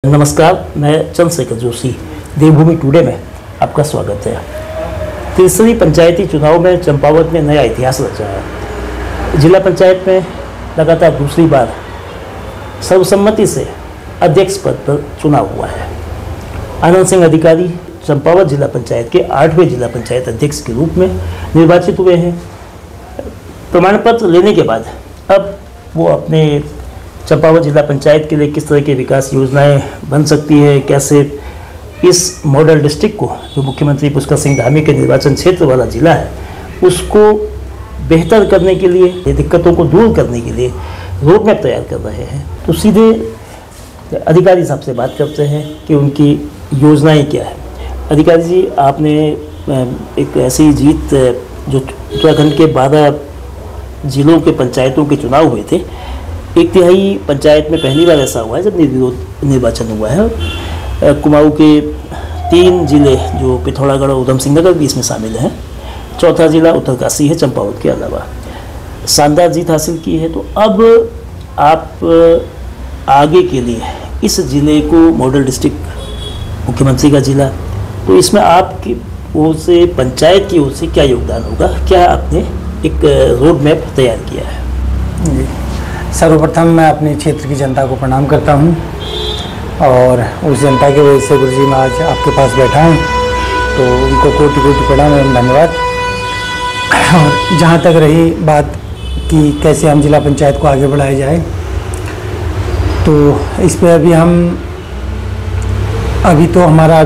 नमस्कार, मैं चंद्रशेखर जोशी। देवभूमि टुडे में आपका स्वागत है। तीसरी पंचायती चुनाव में चंपावत ने नया इतिहास रचा है। जिला पंचायत में लगातार दूसरी बार सर्वसम्मति से अध्यक्ष पद पर चुनाव हुआ है। आनंद सिंह अधिकारी चंपावत जिला पंचायत के 8वें जिला पंचायत अध्यक्ष के रूप में निर्वाचित हुए हैं। प्रमाण पत्र लेने के बाद अब वो अपने चंपावत जिला पंचायत के लिए किस तरह की विकास योजनाएं बन सकती है, कैसे इस मॉडल डिस्ट्रिक्ट को, जो मुख्यमंत्री पुष्कर सिंह धामी के निर्वाचन क्षेत्र वाला जिला है, उसको बेहतर करने के लिए, दिक्कतों को दूर करने के लिए रोड मैप तैयार कर रहे हैं। तो सीधे अधिकारी साहब से बात करते हैं कि उनकी योजनाएं क्या है। अधिकारी जी, आपने एक ऐसी जीत, जो उत्तराखंड के 12 जिलों के पंचायतों के चुनाव हुए थे, 1/3 पंचायत में पहली बार ऐसा हुआ है जब निर्विरोध निर्वाचन हुआ है। कुमाऊं के 3 जिले जो पिथौरागढ़ और उधम सिंह नगर भी इसमें शामिल हैं। चौथा जिला उत्तरकाशी है चंपावत के अलावा। शानदार जीत हासिल की है। तो अब आप आगे के लिए इस जिले को मॉडल डिस्ट्रिक्ट, मुख्यमंत्री का जिला, तो इसमें आपकी ओर से, पंचायत की ओर से क्या योगदान होगा? क्या आपने एक रोड मैप तैयार किया है? जी, सर्वप्रथम मैं अपने क्षेत्र की जनता को प्रणाम करता हूं और उस जनता की वजह से गुरुजी मैं आज आपके पास बैठा हूं, तो उनको कोटि कोटि प्रणाम एवं धन्यवाद। और जहां तक रही बात कि कैसे हम जिला पंचायत को आगे बढ़ाया जाए, तो इस पर अभी तो हमारा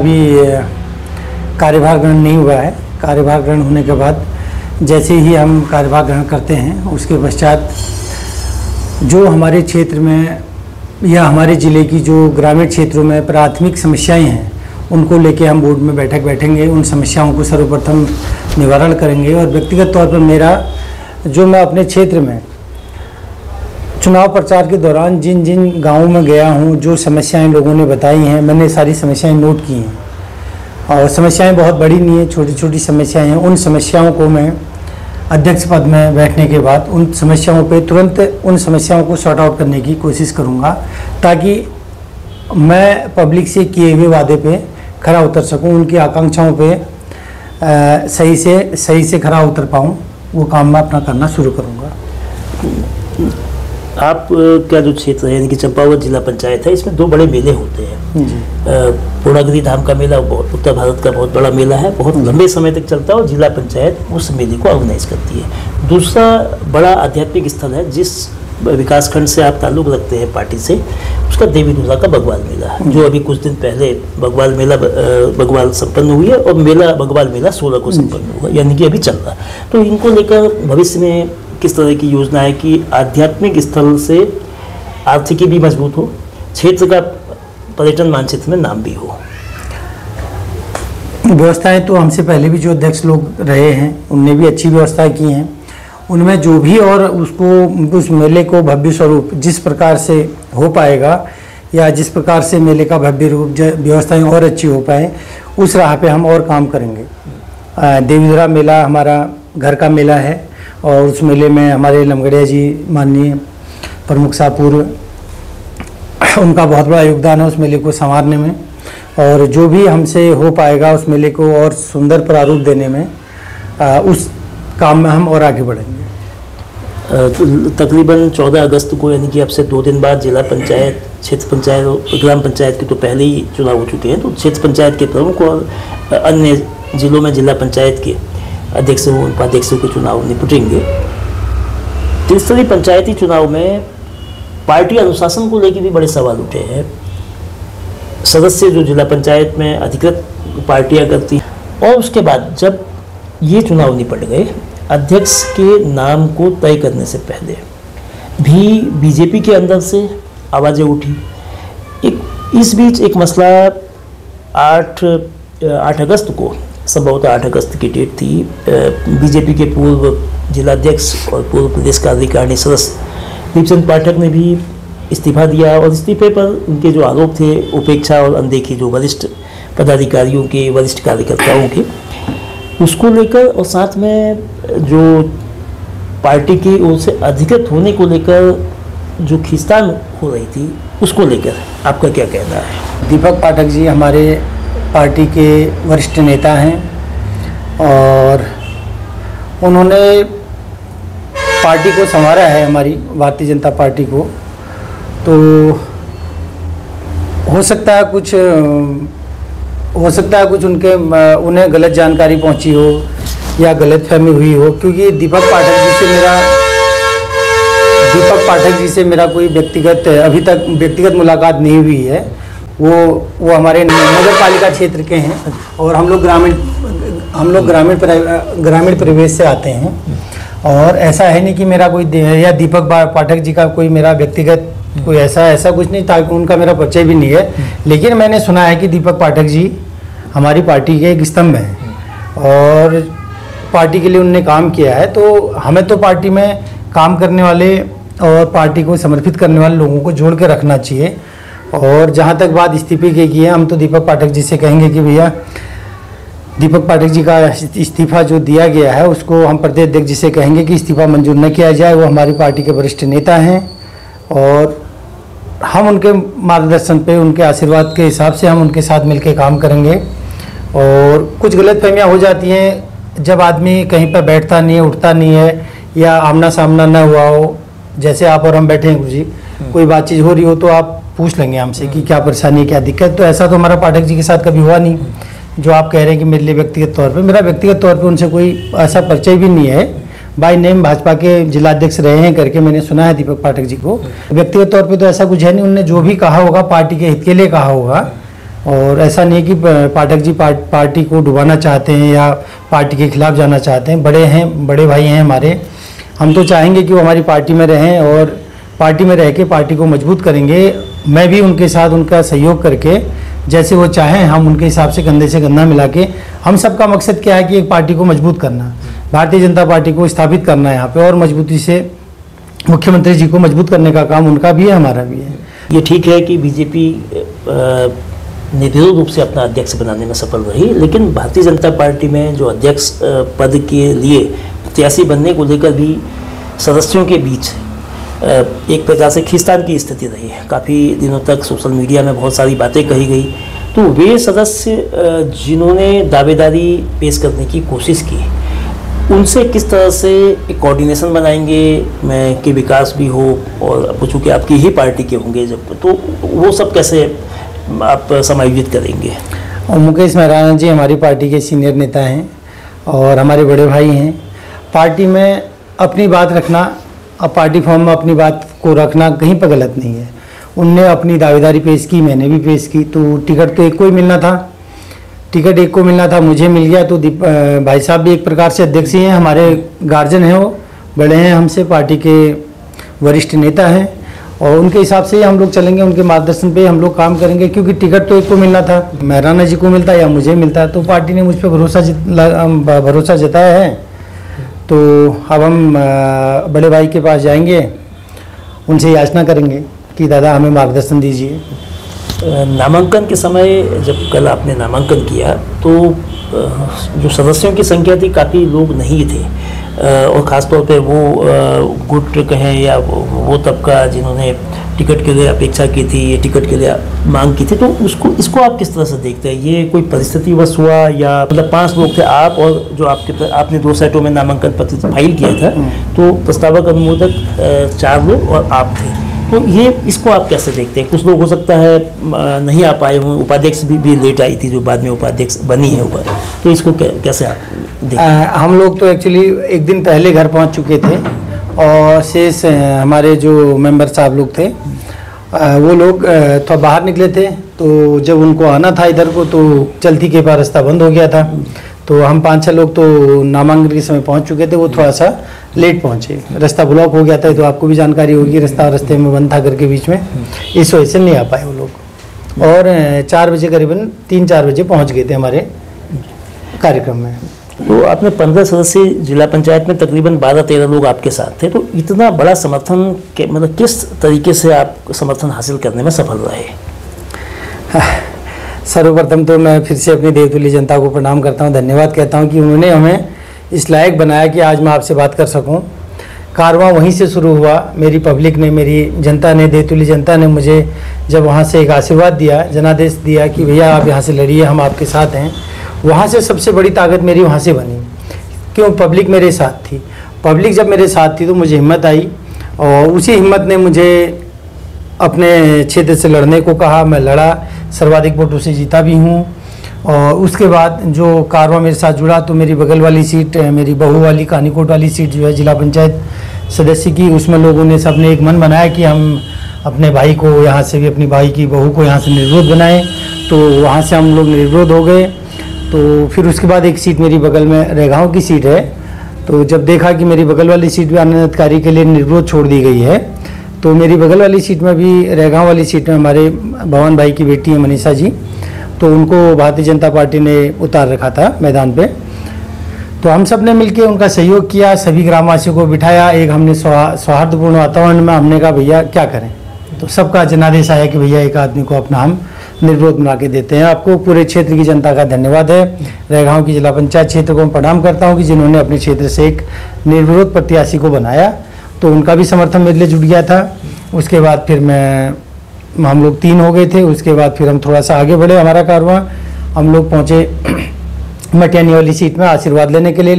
कार्यभार ग्रहण नहीं हुआ है। कार्यभार ग्रहण होने के बाद जैसे ही हम कार्यभार ग्रहण करते हैं, उसके पश्चात जो हमारे क्षेत्र में या हमारे ज़िले की जो ग्रामीण क्षेत्रों में प्राथमिक समस्याएं हैं, उनको लेके हम बोर्ड में बैठेंगे, उन समस्याओं को सर्वप्रथम निवारण करेंगे। और व्यक्तिगत तौर पर मैं अपने क्षेत्र में चुनाव प्रचार के दौरान जिन जिन गाँवों में गया हूँ, जो समस्याएं लोगों ने बताई हैं, मैंने सारी समस्याएँ नोट की हैं। और समस्याएँ बहुत बड़ी नहीं है, छोटी छोटी समस्याएँ हैं। उन समस्याओं को मैं अध्यक्ष पद में बैठने के बाद उन समस्याओं पे तुरंत उन समस्याओं को सॉर्ट आउट करने की कोशिश करूंगा, ताकि मैं पब्लिक से किए हुए वादे पे खरा उतर सकूं, उनकी आकांक्षाओं पे सही से खरा उतर पाऊं। वो काम मैं अपना करना शुरू करूंगा। आप का जो क्षेत्र है, यानी कि चंपावत जिला पंचायत है, इसमें 2 बड़े मेले होते हैं। पूर्णागिरि धाम का मेला उत्तर भारत का बहुत बड़ा मेला है, बहुत लंबे समय तक चलता है और जिला पंचायत उस मेले को ऑर्गेनाइज करती है। दूसरा बड़ा आध्यात्मिक स्थल है, जिस विकासखंड से आप ताल्लुक़ रखते हैं पार्टी से, उसका देवीधुरा का बगवाल मेला है, जो अभी कुछ दिन पहले बगवाल संपन्न हुई है और बगवाल मेला 16 को संपन्न हुआ, यानी कि अभी चल रहा है। तो इनको लेकर भविष्य में किस तरह की योजना है कि आध्यात्मिक स्थल से आर्थिकी भी मजबूत हो, क्षेत्र का पर्यटन मानचित्र में नाम भी हो? व्यवस्थाएं तो हमसे पहले भी जो अध्यक्ष लोग रहे हैं, उनने भी अच्छी व्यवस्था की हैं। उनमें जो भी और उस मेले को भव्य स्वरूप जिस प्रकार से हो पाएगा, या जिस प्रकार से मेले का भव्य रूप व्यवस्थाएं और अच्छी हो पाए, उस राह पे हम और काम करेंगे। देवीधुरा मेला हमारा घर का मेला है और उस मेले में हमारे लमगड़िया जी, माननीय प्रमुख साहपुर, उनका बहुत बड़ा योगदान है उस मेले को संवारने में। और जो भी हमसे हो पाएगा उस मेले को और सुंदर प्रारूप देने में, उस काम में हम और आगे बढ़ेंगे। तकरीबन 14 अगस्त को, यानी कि अब से 2 दिन बाद, जिला पंचायत, क्षेत्र पंचायत और ग्राम पंचायत के तो पहले ही चुनाव हो चुके हैं, तो क्षेत्र पंचायत के प्रमुख और अन्य जिलों में जिला पंचायत के अध्यक्षों, उपाध्यक्षों के चुनाव निपटेंगे। तीसरी पंचायती चुनाव में पार्टी अनुशासन को लेकर भी बड़े सवाल उठे हैं। सदस्य जो जिला पंचायत में अधिकृत पार्टियां करती, और उसके बाद जब ये चुनाव निपट गए, अध्यक्ष के नाम को तय करने से पहले भी बीजेपी के अंदर से आवाज़ें उठी। इस बीच एक मसला 8 अगस्त को, संभवतः 8 अगस्त की डेट थी, बीजेपी के पूर्व जिलाध्यक्ष और पूर्व प्रदेश कार्यकारिणी सदस्य दीपचंद पाठक ने भी इस्तीफा दिया। और इस्तीफे पर उनके जो आरोप थे, उपेक्षा और अनदेखी जो वरिष्ठ पदाधिकारियों के, वरिष्ठ कार्यकर्ताओं के, उसको लेकर, और साथ में जो पार्टी की ओर से अधिकृत होने को लेकर जो खींचतान हो रही थी, उसको लेकर आपका क्या कहना है? दीपक पाठक जी हमारे पार्टी के वरिष्ठ नेता हैं और उन्होंने पार्टी को संवारा है, हमारी भारतीय जनता पार्टी को। तो हो सकता है कुछ उन्हें गलत जानकारी पहुंची हो या गलतफहमी हुई हो, क्योंकि दीपक पाठक जी से मेरा कोई अभी तक व्यक्तिगत मुलाकात नहीं हुई है। वो हमारे नगर पालिका क्षेत्र के हैं और हम लोग ग्रामीण परिवेश से आते हैं और ऐसा है नहीं कि मेरा कोई या दीपक पाठक जी का कोई मेरा व्यक्तिगत कोई ऐसा कुछ नहीं था, उनका मेरा परिचय भी नहीं है। लेकिन मैंने सुना है कि दीपक पाठक जी हमारी पार्टी के एक स्तंभ हैं और पार्टी के लिए उन्होंने काम किया है। तो हमें तो पार्टी में काम करने वाले और पार्टी को समर्पित करने वाले लोगों को जोड़ के रखना चाहिए। और जहाँ तक बात इस्तीफे की है, हम तो दीपक पाठक जी से कहेंगे कि भैया दीपक पाठक जी का इस्तीफा जो दिया गया है उसको हम प्रदेश अध्यक्ष जी से कहेंगे कि इस्तीफा मंजूर न किया जाए। वो हमारी पार्टी के वरिष्ठ नेता हैं और हम उनके मार्गदर्शन पे, उनके आशीर्वाद के हिसाब से हम उनके साथ मिलकर काम करेंगे। और कुछ गलतफहमियां हो जाती हैं जब आदमी कहीं पर बैठता नहीं है, उठता नहीं है या आमना सामना न हुआ हो, जैसे आप और हम बैठे हैं गुरु जी, कोई बातचीत हो रही हो तो आप पूछ लेंगे हमसे कि क्या परेशानी है, क्या दिक्कत। तो ऐसा तो हमारा पाठक जी के साथ कभी हुआ नहीं जो आप कह रहे हैं कि मेरे लिए व्यक्तिगत तौर पे। मेरा व्यक्तिगत तौर पे उनसे कोई ऐसा परिचय भी नहीं है। बाय नेम भाजपा के जिलाध्यक्ष रहे हैं करके मैंने सुना है दीपक पाठक जी को। व्यक्तिगत तौर पे तो ऐसा कुछ है नहीं, उन्होंने जो भी कहा होगा पार्टी के हित के लिए कहा होगा। और ऐसा नहीं कि पाठक जी पार्टी को डुबाना चाहते हैं या पार्टी के खिलाफ जाना चाहते हैं। बड़े भाई हैं हमारे, हम तो चाहेंगे कि वो हमारी पार्टी में रहें और पार्टी में रह के पार्टी को मजबूत करेंगे। मैं भी उनके साथ उनका सहयोग करके जैसे वो चाहें हम उनके हिसाब से कंधे से कंधा मिला के, हम सबका मकसद क्या है कि एक पार्टी को मजबूत करना, भारतीय जनता पार्टी को स्थापित करना है यहाँ पे और मजबूती से मुख्यमंत्री जी को मजबूत करने का काम उनका भी है, हमारा भी है। ये ठीक है कि बीजेपी निर्विरोध रूप से अपना अध्यक्ष बनाने में सफल रही, लेकिन भारतीय जनता पार्टी में जो अध्यक्ष पद के लिए प्रत्याशी बनने को लेकर भी सदस्यों के बीच एक प्रकार से खींचतान की स्थिति रही है। काफ़ी दिनों तक सोशल मीडिया में बहुत सारी बातें कही गई। तो वे सदस्य जिन्होंने दावेदारी पेश करने की कोशिश की, उनसे किस तरह से एक कोऑर्डिनेशन बनाएंगे मैं कि विकास भी हो, और चूँकि आपकी ही पार्टी के होंगे जब, तो वो सब कैसे आप समायोजित करेंगे? और मुकेश मेहराना जी हमारी पार्टी के सीनियर नेता हैं और हमारे बड़े भाई हैं। पार्टी में अपनी बात रखना, अब पार्टी फॉर्म में अपनी बात को रखना कहीं पर गलत नहीं है। उनने अपनी दावेदारी पेश की, मैंने भी पेश की। तो टिकट तो एक को ही मिलना था, मुझे मिल गया। तो भाई साहब भी एक प्रकार से अध्यक्ष ही हैं, हमारे गार्जियन हैं, वो बड़े हैं हमसे, पार्टी के वरिष्ठ नेता हैं और उनके हिसाब से हम लोग चलेंगे, उनके मार्गदर्शन पे हम लोग काम करेंगे। क्योंकि टिकट तो एक को मिलना था, मेहराना जी को मिलता या मुझे मिलता, तो पार्टी ने मुझ पर भरोसा जताया है। तो अब हम बड़े भाई के पास जाएंगे, उनसे याचना करेंगे कि दादा हमें मार्गदर्शन दीजिए। नामांकन के समय जब कल आपने नामांकन किया तो जो सदस्यों की संख्या थी काफ़ी लोग नहीं थे, और ख़ासतौर पे वो गुट कहें या वो तबका जिन्होंने टिकट के लिए अपेक्षा की थी, ये टिकट के लिए मांग की थी, तो इसको आप किस तरह से देखते हैं? ये कोई परिस्थितिवश हुआ या मतलब 5 लोग थे आप और जो आपने 2 सेटों में नामांकन पत्र फाइल किया था, तो प्रस्तावक अनुमोदक 4 लोग और आप थे, तो ये इसको आप कैसे देखते हैं? कुछ लोग हो सकता है नहीं आ पाए हों, उपाध्यक्ष भी लेट आई थी जो बाद में उपाध्यक्ष बनी है ऊपर, तो इसको कैसे आप देखते हैं? हम लोग तो एक्चुअली एक दिन पहले घर पहुंच चुके थे और शेष हमारे जो मेंबर साहब लोग थे वो लोग थोड़ा बाहर निकले थे। तो जब उनको आना था इधर को तो चलती के पास रास्ता बंद हो गया था, तो हम 5-6 लोग तो नामांकन के समय पहुंच चुके थे, वो थोड़ा सा लेट पहुंचे, रास्ता ब्लॉक हो गया था। तो आपको भी जानकारी होगी, रास्ते में बंद था करके बीच में, इस वजह से नहीं आ पाए वो लोग। और 4 बजे करीबन 3-4 बजे पहुंच गए थे हमारे कार्यक्रम में। तो आपने 15 सदस्यीय जिला पंचायत में तकरीबन 12-13 लोग आपके साथ थे, तो इतना बड़ा समर्थन के मतलब किस तरीके से आप समर्थन हासिल करने में सफल रहे? सर्वप्रथम तो मैं फिर से अपनी देवतुल्य जनता को प्रणाम करता हूं, धन्यवाद कहता हूं कि उन्होंने हमें इस लायक बनाया कि आज मैं आपसे बात कर सकूं। कारवां वहीं से शुरू हुआ। मेरी पब्लिक ने, मेरी जनता ने, देवतुली जनता ने मुझे जब वहाँ से एक आशीर्वाद दिया, जनादेश दिया कि भैया आप यहाँ से लड़िए, हम आपके साथ हैं, वहाँ से सबसे बड़ी ताकत मेरी वहाँ से बनी। क्यों? पब्लिक मेरे साथ थी। पब्लिक जब मेरे साथ थी तो मुझे हिम्मत आई, और उसी हिम्मत ने मुझे अपने क्षेत्र से लड़ने को कहा। मैं लड़ा, सर्वाधिक वोटों से जीता भी हूँ। और उसके बाद जो कारवां मेरे साथ जुड़ा तो मेरी बगल वाली सीट, मेरी बहू वाली कानीकोट वाली सीट जो है जिला पंचायत सदस्य की, उसमें लोगों ने सबने एक मन बनाया कि हम अपने भाई को यहाँ से भी, अपनी भाई की बहू को यहाँ से निर्विरोध बनाएं। तो वहाँ से हम लोग निर्विरोध हो गए। तो फिर उसके बाद एक सीट मेरी बगल में रेगांव की सीट है, तो जब देखा कि मेरी बगल वाली सीट भी आनंदकारी के लिए निर्विरोध छोड़ दी गई है, तो मेरी बगल वाली सीट में भी, रेगांव वाली सीट में हमारे भवन भाई की बेटी है मनीषा जी, तो उनको भारतीय जनता पार्टी ने उतार रखा था मैदान पे। तो हम सब ने मिलकर उनका सहयोग किया, सभी ग्रामवासियों को बिठाया, एक हमने सौहार्दपूर्ण वातावरण में हमने कहा भैया क्या करें। तो सबका जनादेश आया कि भैया एक आदमी को अपना हम निर्विरोध बना के देते हैं। आपको पूरे क्षेत्र की जनता का धन्यवाद है। रेगांव की जिला पंचायत क्षेत्र को मैं प्रणाम करता हूं कि जिन्होंने अपने क्षेत्र से एक निर्विरोध प्रत्याशी को बनाया, तो उनका भी समर्थन मेरे लिए जुट गया था। उसके बाद फिर हम लोग 3 हो गए थे। उसके बाद फिर हम थोड़ा सा आगे बढ़े, हमारा कारवां, हम लोग पहुँचे मटियानी वाली सीट में आशीर्वाद लेने के लिए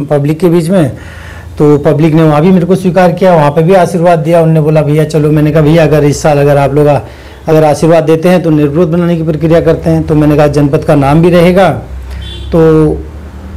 पब्लिक के बीच में। तो पब्लिक ने वहाँ भी मेरे को स्वीकार किया, वहाँ पे भी आशीर्वाद दिया। उन्होंने बोला भैया चलो, मैंने कहा भैया अगर इस साल अगर आप लोग अगर आशीर्वाद देते हैं तो निर्विरोध बनाने की प्रक्रिया करते हैं। तो मैंने कहा जनपद का नाम भी रहेगा। तो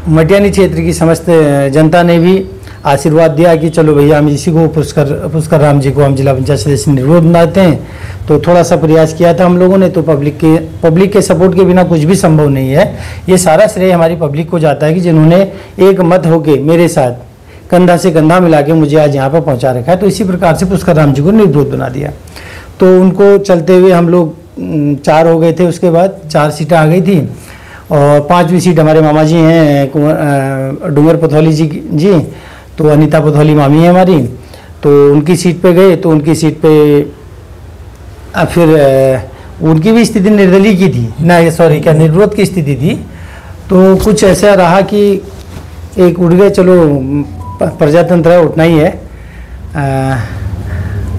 मटियानी क्षेत्र की समस्त जनता ने भी आशीर्वाद दिया कि चलो भैया हम इसी को पुष्कर राम जी को हम जिला पंचायत सदस्य निर्विरोध बनाते हैं। तो थोड़ा सा प्रयास किया था हम लोगों ने। तो पब्लिक के सपोर्ट के बिना कुछ भी संभव नहीं है। ये सारा श्रेय हमारी पब्लिक को जाता है कि जिन्होंने एक मत होके मेरे साथ कंधा से कंधा मिला के मुझे आज यहाँ पर पहुँचा रखा है। तो इसी प्रकार से पुष्कर राम जी को निर्विरोध बना दिया। तो उनको चलते हुए हम लोग 4 हो गए थे। उसके बाद 4 सीटें आ गई थी, और 5वीं सीट हमारे मामा जी हैं डूंगर पथौली जी, तो अनीता पथौली मामी है हमारी, तो उनकी सीट पे गए। तो उनकी सीट पे फिर उनकी भी स्थिति निर्दलीय की थी ना, सॉरी क्या निर्विरोध की स्थिति थी। तो कुछ ऐसा रहा कि एक उठ गए, चलो प्रजातंत्र है, उठना ही है,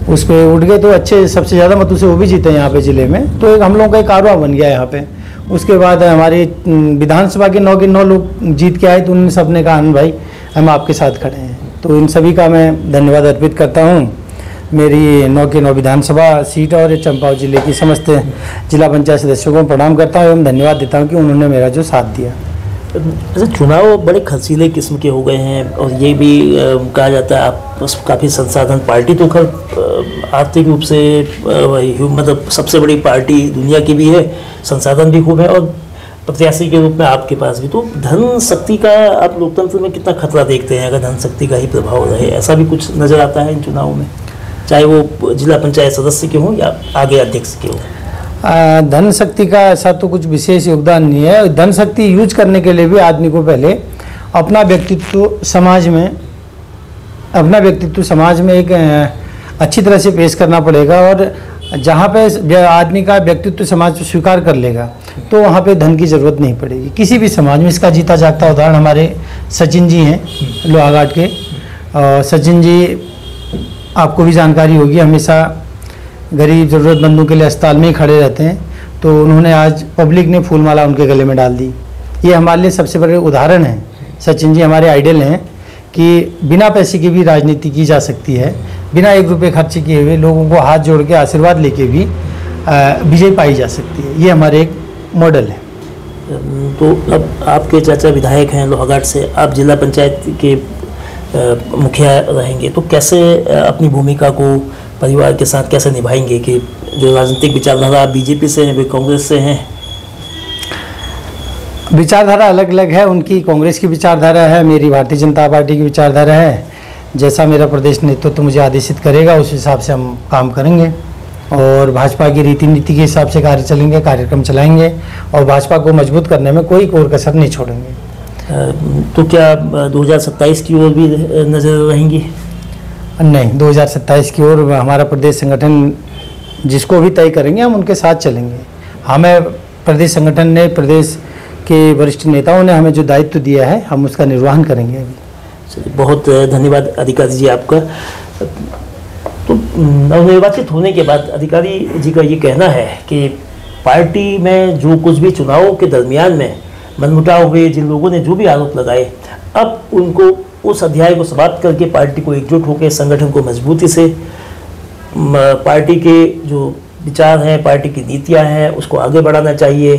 उस पर उठ गए। तो अच्छे सबसे ज़्यादा मतों से वो भी जीते यहाँ पे ज़िले में। तो एक हम लोगों का एक कारवां बन गया यहाँ पे। उसके बाद हमारे विधानसभा के 9 के 9 लोग जीत के आए। तो उन सब ने कहा भाई हम आपके साथ खड़े हैं। तो इन सभी का मैं धन्यवाद अर्पित करता हूँ। मेरी 9 के 9 विधानसभा सीट और चंपावत जिले की समस्त जिला पंचायत सदस्यों को प्रणाम करता हूँ एवं धन्यवाद देता हूँ कि उन्होंने मेरा जो साथ दिया। अच्छा, चुनाव बड़े खर्चीले किस्म के हो गए हैं, और ये भी कहा जाता है आप काफ़ी संसाधन, पार्टी तो खैर आर्थिक रूप से मतलब सबसे बड़ी पार्टी दुनिया की भी है, संसाधन भी खूब है, और प्रत्याशी के रूप में आपके पास भी। तो धन शक्ति का आप लोकतंत्र में कितना खतरा देखते हैं? अगर धन शक्ति का ही प्रभाव रहे, ऐसा भी कुछ नज़र आता है इन चुनावों में, चाहे वो जिला पंचायत सदस्य के हों या आगे अध्यक्ष के हों? धन शक्ति का ऐसा तो कुछ विशेष योगदान नहीं है। धन शक्ति यूज करने के लिए भी आदमी को पहले अपना व्यक्तित्व समाज में एक अच्छी तरह से पेश करना पड़ेगा। और जहाँ पे आदमी का व्यक्तित्व समाज स्वीकार कर लेगा तो वहाँ पे धन की ज़रूरत नहीं पड़ेगी किसी भी समाज में। इसका जीता जागता उदाहरण हमारे सचिन जी हैं लोहाघाट के। सचिन जी आपको भी जानकारी होगी, हमेशा गरीब ज़रूरतमंदों के लिए अस्पताल में ही खड़े रहते हैं। तो उन्होंने आज पब्लिक ने फूलमाला उनके गले में डाल दी। ये हमारे लिए सबसे बड़े उदाहरण है। सचिन जी हमारे आइडल हैं कि बिना पैसे की भी राजनीति की जा सकती है, बिना 1 रुपये खर्च किए हुए लोगों को हाथ जोड़ के आशीर्वाद लेके भी विजय पाई जा सकती है। ये हमारे एक मॉडल है। तो अब आपके चाचा विधायक हैं लोहाघाट से, आप जिला पंचायत के मुखिया रहेंगे, तो कैसे अपनी भूमिका को परिवार के साथ कैसे निभाएंगे कि जो राजनीतिक विचारधारा बीजेपी से हैं, वे कांग्रेस से हैं? विचारधारा अलग अलग है। उनकी कांग्रेस की विचारधारा है, मेरी भारतीय जनता पार्टी की विचारधारा है। जैसा मेरा प्रदेश नेतृत्व तो मुझे आदेशित करेगा उस हिसाब से हम काम करेंगे, और भाजपा की रीति नीति के हिसाब से कार्य चलेंगे, कार्यक्रम चलाएंगे, और भाजपा को मजबूत करने में कोई कोर कसर नहीं छोड़ेंगे। तो क्या 2027 की ओर भी नजर रहेंगी? नहीं, 2027 की ओर हमारा प्रदेश संगठन जिसको भी तय करेंगे हम उनके साथ चलेंगे। हमें प्रदेश संगठन ने, प्रदेश के वरिष्ठ नेताओं ने हमें जो दायित्व दिया है हम उसका निर्वहन करेंगे। अभी चलिए, बहुत धन्यवाद अधिकारी जी आपका। तो नवनिर्वाचित होने के बाद अधिकारी जी का ये कहना है कि पार्टी में जो कुछ भी चुनावों के दरमियान में मनमुटाव हुए, जिन लोगों ने जो भी आरोप लगाए, अब उनको उस अध्याय को समाप्त करके पार्टी को एकजुट होकर संगठन को मजबूती से पार्टी के जो विचार हैं, पार्टी की नीतियां हैं, उसको आगे बढ़ाना चाहिए।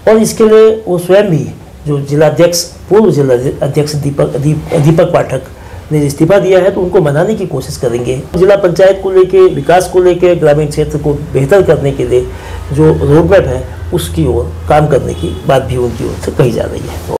और इसके लिए वो स्वयं भी जो जिलाध्यक्ष, पूर्व जिला अध्यक्ष दीपक पाठक ने इस्तीफा दिया है, तो उनको मनाने की कोशिश करेंगे। जिला पंचायत को लेके, विकास को लेके, ग्रामीण क्षेत्र को बेहतर करने के लिए जो रोडमैप है उसकी ओर काम करने की बात भी उनकी ओर से कही जा रही है।